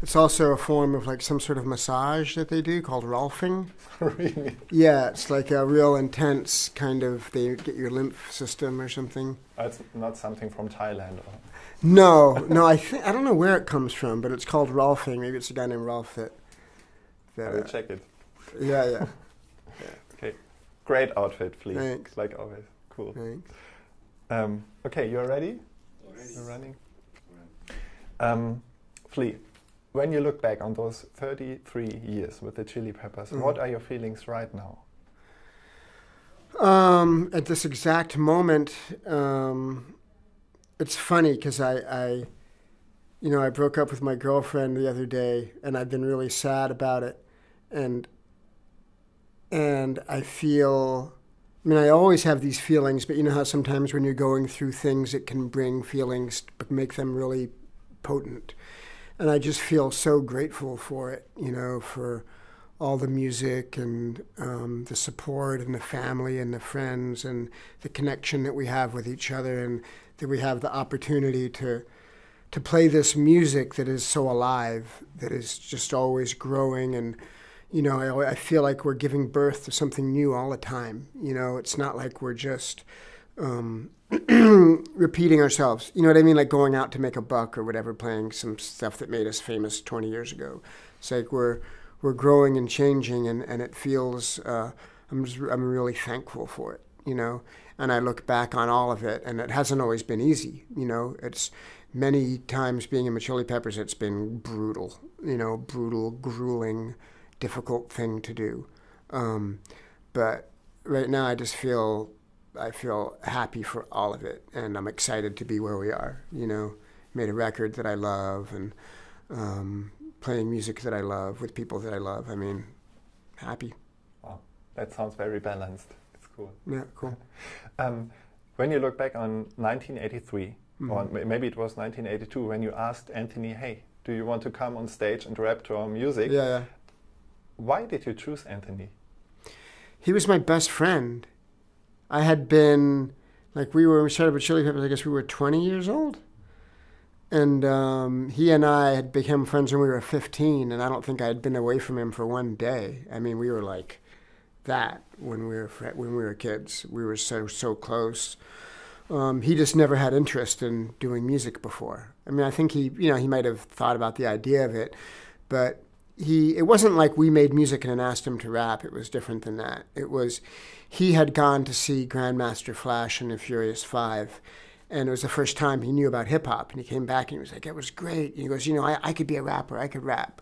It's also a form of like some sort of massage that they do called Rolfing. Really? Yeah, it's like a real intense kind of, they get your lymph system or something. It's not something from Thailand. Or... No, I don't know where it comes from, but it's called Rolfing. Maybe it's a guy named Rolf that I will check it. Yeah. Okay, great outfit, Flea. Thanks. Like always, cool. Thanks. Okay, you're ready? Yes. You're running? Flea, when you look back on those 33 years with the Chili Peppers, what are your feelings right now? At this exact moment, it's funny because I broke up with my girlfriend the other day, and I've been really sad about it, and I feel, I mean, I always have these feelings, but you know how sometimes when you're going through things, it can bring feelings, but make them really potent. And I just feel so grateful for it, you know, for all the music and the support and the family and the friends and the connection that we have with each other, and that we have the opportunity to play this music that is so alive, that is just always growing. And, you know, I feel like we're giving birth to something new all the time. You know, it's not like we're just repeating ourselves. You know what I mean? Like going out to make a buck or whatever, playing some stuff that made us famous 20 years ago. It's like we're growing and changing, and it feels, I'm really thankful for it, you know? And I look back on all of it, and it hasn't always been easy, you know? It's many times being in the Chili Peppers, it's been brutal, you know, brutal, grueling, difficult thing to do. But right now I feel happy for all of it, and I'm excited to be where we are, you know? Made a record that I love, and playing music that I love with people that I love. I mean, happy. Wow, that sounds very balanced. It's cool. Yeah, cool. When you look back on 1983, or maybe it was 1982, when you asked Anthony, hey, do you want to come on stage and rap to our music? Yeah. Why did you choose Anthony? He was my best friend. I had been, like, we started with Chili Peppers, I guess we were 20 years old. And he and I had become friends when we were 15, and I don't think I had been away from him for one day. I mean, we were like that when we were kids. We were so close. He just never had interest in doing music before. I mean, I think he might have thought about the idea of it, but it wasn't like we made music and then asked him to rap. It was different than that. It was, he had gone to see Grandmaster Flash and the Furious Five, and it was the first time he knew about hip-hop, and he came back and he was like, it was great. And he goes, you know, I could be a rapper, I could rap.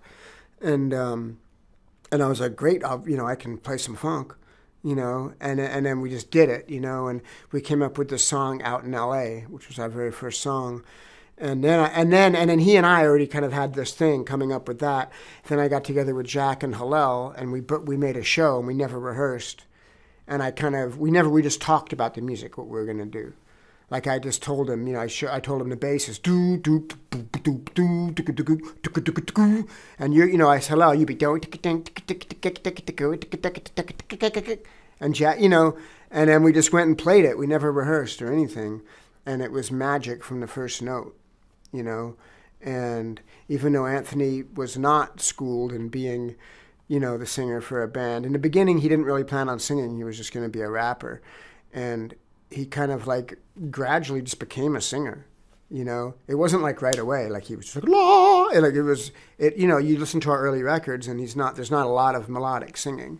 And I was like, great, I can play some funk, you know, and then we just did it, you know, and we came up with this song Out in L.A., which was our very first song. And then he and I already kind of had this thing coming up with that. Then I got together with Jack and Hillel, and we made a show, and we never rehearsed. And we just talked about the music, what we were going to do. Like I just told him, you know, I told him the bass is do do do do do do, and you know, I said, "Hello, you be doing," and Jack, you know, and then we just went and played it. We never rehearsed or anything, and it was magic from the first note, you know. And even though Anthony was not schooled in being, you know, the singer for a band, in the beginning he didn't really plan on singing. He was just going to be a rapper, and he kind of like gradually just became a singer, you know. It wasn't like right away, like he was just like, la, and like you know, you listen to our early records and there's not a lot of melodic singing,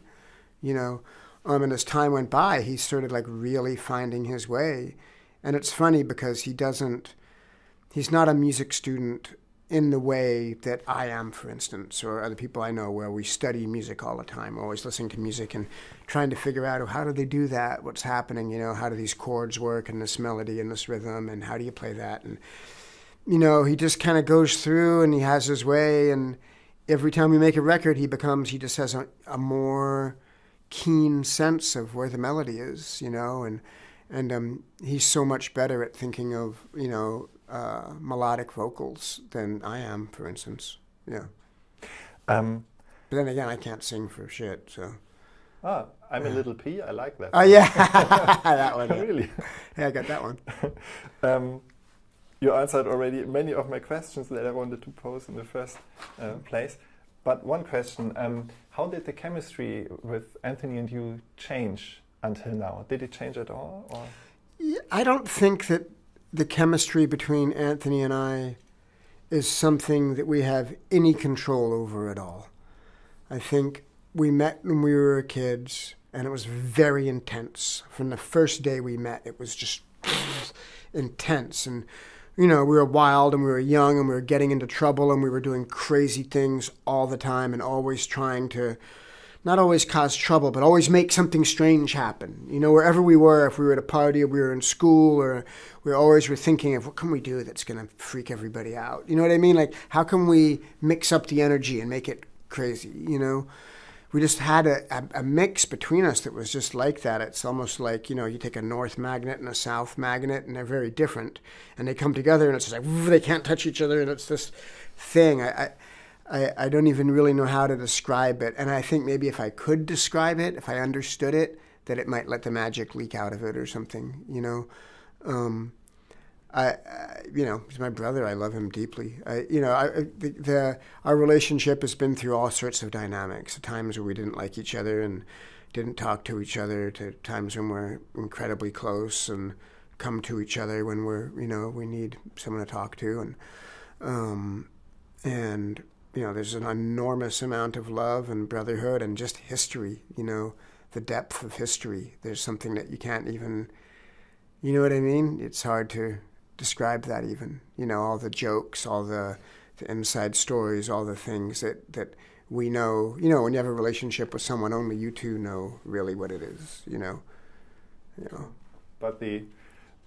you know. And as time went by, he started like really finding his way. And it's funny because he's not a music student in the way that I am, for instance, or other people I know, where we study music all the time. We're always listening to music and trying to figure out, how do they do that? What's happening? You know, how do these chords work and this melody and this rhythm, and how do you play that? And, you know, he just kind of goes through and he has his way, and every time we make a record, he just has a more keen sense of where the melody is, you know, and he's so much better at thinking of, you know, melodic vocals than I am, for instance. Yeah. But then again, I can't sing for shit, so. I I'm a little pea. I like that. Oh yeah, that one. Really? Yeah, I got that one. You answered already many of my questions that I wanted to pose in the first place. But one question, how did the chemistry with Anthony and you change until now? Did it change at all? Or? Yeah, I don't think that the chemistry between Anthony and I is something that we have any control over at all. I think we met when we were kids, and it was very intense. From the first day we met, it was just intense. And, you know, we were wild and we were young and we were getting into trouble and we were doing crazy things all the time and always trying to not always cause trouble, but always make something strange happen. You know, wherever we were, if we were at a party or we were in school, or we always were thinking of what can we do that's going to freak everybody out. You know what I mean? Like, how can we mix up the energy and make it crazy, you know? We just had a mix between us that was just like that. It's almost like, you know, you take a north magnet and a south magnet, and they're very different. And they come together, and it's just like, they can't touch each other, and it's this thing. I don't even really know how to describe it. And I think maybe if I could describe it, if I understood it, that it might let the magic leak out of it or something, you know. You know, he's my brother. I love him deeply. Our relationship has been through all sorts of dynamics. Times where we didn't like each other and didn't talk to each other, to times when we're incredibly close and come to each other when we're, you know, we need someone to talk to, and you know, there's an enormous amount of love and brotherhood and just history. You know, the depth of history. There's something that you can't even, you know what I mean? It's hard to describe that even, you know, all the jokes, all the inside stories, all the things that we know. You know, when you have a relationship with someone, only you two know really what it is, you know. But the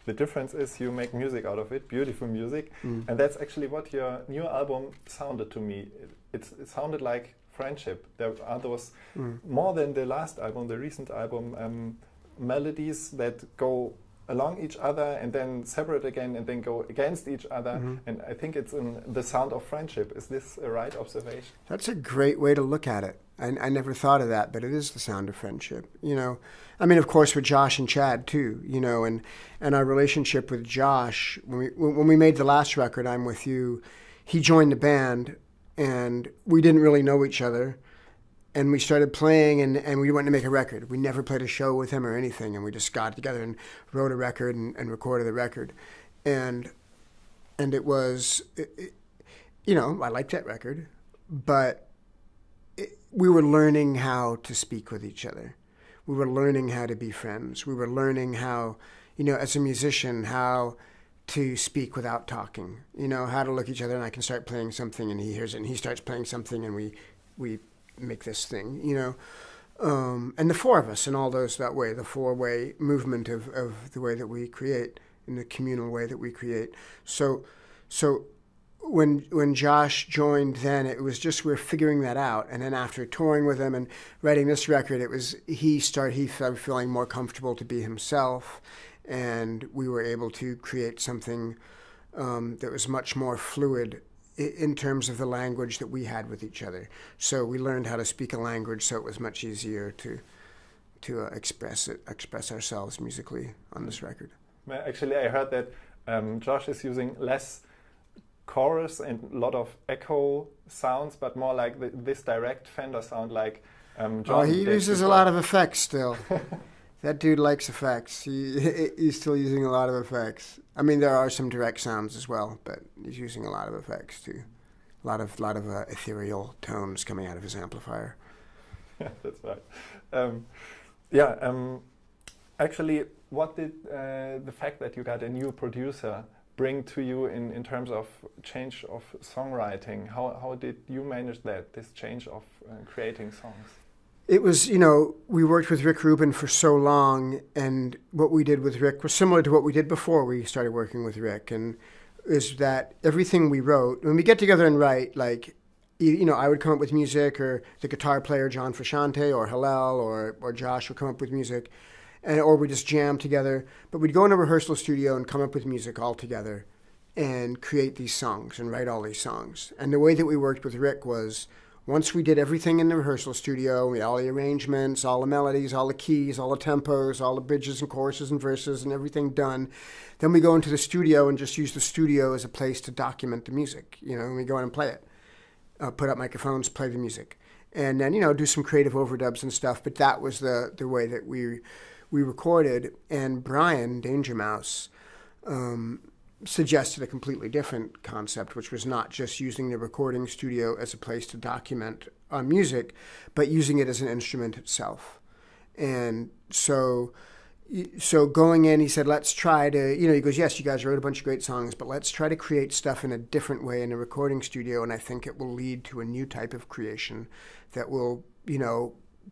difference is you make music out of it, beautiful music, and that's actually what your new album sounded to me. It sounded like friendship. There are those, more than the last album, the recent album, melodies that go along each other and then separate again and then go against each other. And I think it's in the sound of friendship. Is this a right observation? That's a great way to look at it. I never thought of that, but it is the sound of friendship, you know. I mean, of course, with Josh and Chad too, you know, and our relationship with Josh, when we made the last record, I'm With You, he joined the band and we didn't really know each other. And we started playing, and we went to make a record. We never played a show with him or anything, and we just got together and wrote a record and recorded the record. And it was, you know, I liked that record, but we were learning how to speak with each other. We were learning how to be friends. We were learning how, you know, as a musician, how to speak without talking. You know, how to look at each other, and I can start playing something, and he hears it, and he starts playing something, and we make this thing, you know, and the four of us and all those that way, the four-way movement of the way that we create, in the communal way that we create. So when Josh joined, then it was just we're figuring that out, and then after touring with him and writing this record, it was he started feeling more comfortable to be himself, and we were able to create something that was much more fluid in terms of the language that we had with each other. So we learned how to speak a language, so it was much easier to express ourselves musically on this record. Actually, I heard that Josh is using less chorus and a lot of echo sounds, but more like this direct Fender sound, like John. Oh, he uses a lot of effects still. That dude likes effects. He's still using a lot of effects. I mean, there are some direct sounds as well, but he's using a lot of effects too. A lot of ethereal tones coming out of his amplifier. Yeah, that's right. Actually, what did the fact that you got a new producer bring to you in terms of change of songwriting? How did you manage that, this change of creating songs? It was, you know, we worked with Rick Rubin for so long, and what we did with Rick was similar to what we did before we started working with Rick, and is that everything we wrote, when we get together and write, like, you know, I would come up with music, or the guitar player, John Frusciante, or Hillel, or Josh would come up with music, or we just jam together, but we'd go in a rehearsal studio and come up with music all together and create these songs and write all these songs. And the way that we worked with Rick was Once we did everything in the rehearsal studio, we had all the arrangements, all the melodies, all the keys, all the tempos, all the bridges and choruses and verses and everything done, then we go into the studio and just use the studio as a place to document the music, and we go in and play it. Put up microphones, play the music. And then, do some creative overdubs and stuff, but that was the way that we recorded. And Brian, Danger Mouse, suggested a completely different concept, which was not just using the recording studio as a place to document music, but using it as an instrument itself. And so going in, he said, let's try to, he goes, yes, you guys wrote a bunch of great songs, but let's try to create stuff in a different way in a recording studio, and I think it will lead to a new type of creation that will,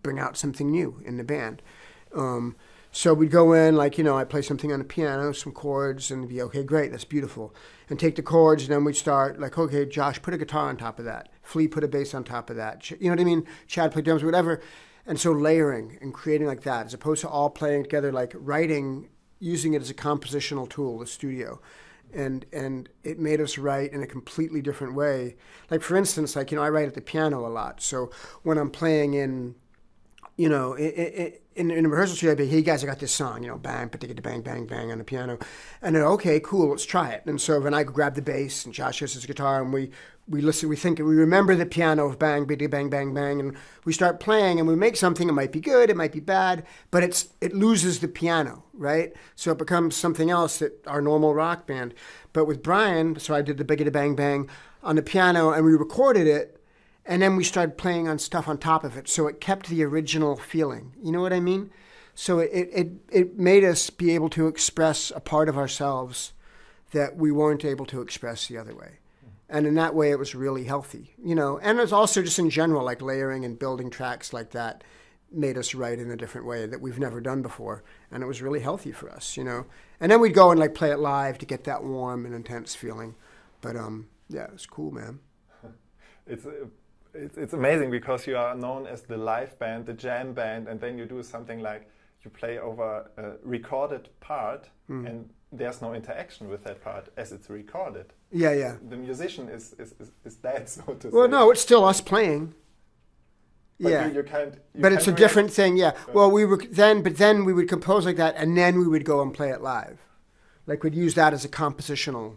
bring out something new in the band. So we'd go in, I'd play something on the piano, some chords, and be, okay, great, that's beautiful. And take the chords, and then we'd start, okay, Josh, put a guitar on top of that. Flea, put a bass on top of that. You know what I mean? Chad, play drums, whatever. And so layering and creating like that, as opposed to all playing together, like writing, using it as a compositional tool, the studio. And it made us write in a completely different way. Like, for instance, I write at the piano a lot. So when I'm playing in a rehearsal studio, I'd be, hey guys, I got this song, bang, bang, bang, bang on the piano. And then, okay, cool, let's try it. And so then I grab the bass and Josh has his guitar and we listen, we remember the piano of bang, bang, bang, bang, bang, and we start playing and we make something. It might be good, it might be bad, but it loses the piano, right? So it becomes something else that our normal rock band. But with Brian, so I did the biggity bang bang on the piano and we recorded it. And then we started playing on stuff on top of it, so it kept the original feeling. You know what I mean? So it made us be able to express a part of ourselves that we weren't able to express the other way. And in that way, it was really healthy. And it's also just in general, like layering and building tracks like that made us write in a different way that we've never done before. And it was really healthy for us, And then we'd go and play it live to get that warm and intense feeling. But yeah, it was cool, man. It's amazing because you are known as the live band, the jam band, and then you do something like you play over a recorded part and there's no interaction with that part as it's recorded. Yeah, yeah. The musician is dead, so to say. Well, no, it's still us playing. But yeah, but it's a different thing. Yeah. Well, we would compose like that, and then we would go and play it live. Like we'd use that as a compositional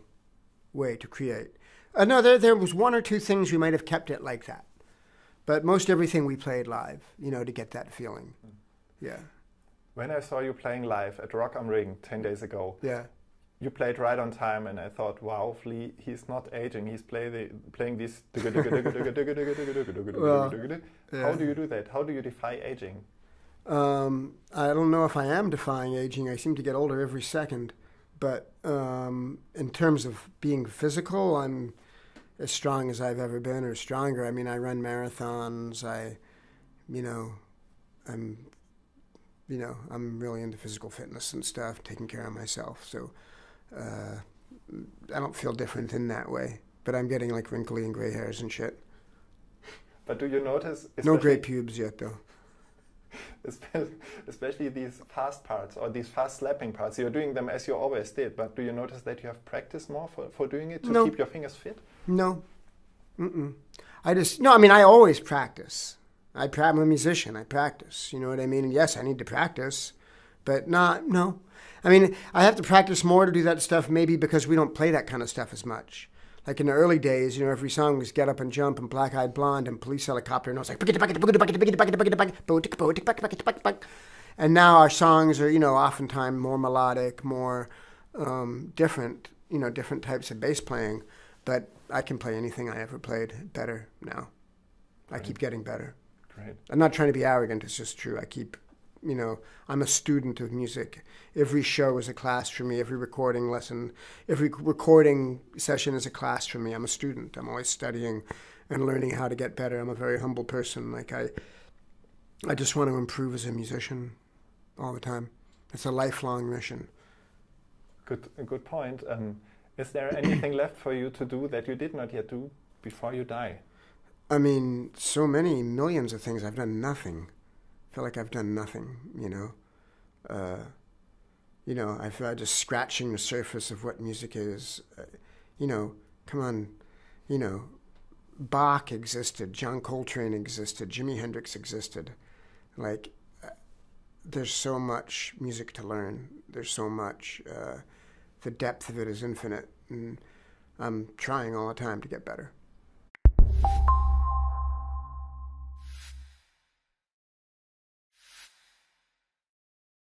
way to create. No, there was one or two things we might have kept it like that. But most everything we played live, to get that feeling. Yeah. When I saw you playing live at Rock am Ring 10 days ago, yeah, you played right on time, and I thought, wow, Flea, he's not aging. He's playing this. How do you do that? How do you defy aging? I don't know if I am defying aging. I seem to get older every second. But in terms of being physical, I'm as strong as I've ever been, or stronger. I mean, I run marathons. I'm really into physical fitness and stuff, taking care of myself. So I don't feel different in that way. But I'm getting wrinkly and gray hairs and shit. But do you notice? No gray pubes yet, though. Especially these fast parts or these fast slapping parts. You're doing them as you always did, but do you notice that you have practiced more for doing it to keep your fingers fit? No. I always practice. I'm a musician. I practice. You know what I mean? And yes, I need to practice, but no. I mean, I have to practice more to do that stuff, maybe because we don't play that kind of stuff as much. Like in the early days, every song was Get Up and Jump and Black Eyed Blonde and Police Helicopter, and I was like, and now our songs are, oftentimes more melodic, more different, different types of bass playing. But I can play anything I ever played better now. I keep getting better. Great. I'm not trying to be arrogant, it's just true. I keep, I'm a student of music. Every show is a class for me. Every recording lesson, every recording session is a class for me. I'm a student. I'm always studying and learning how to get better. I'm a very humble person. I just want to improve as a musician all the time. It's a lifelong mission. Good point. Is there anything left for you to do that you did not yet do before you die? I mean, so many millions of things. I've done nothing. I feel like I've done nothing, I feel like just scratching the surface of what music is. Come on, Bach existed, John Coltrane existed, Jimi Hendrix existed. Like, there's so much music to learn. There's so much, the depth of it is infinite. And I'm trying all the time to get better.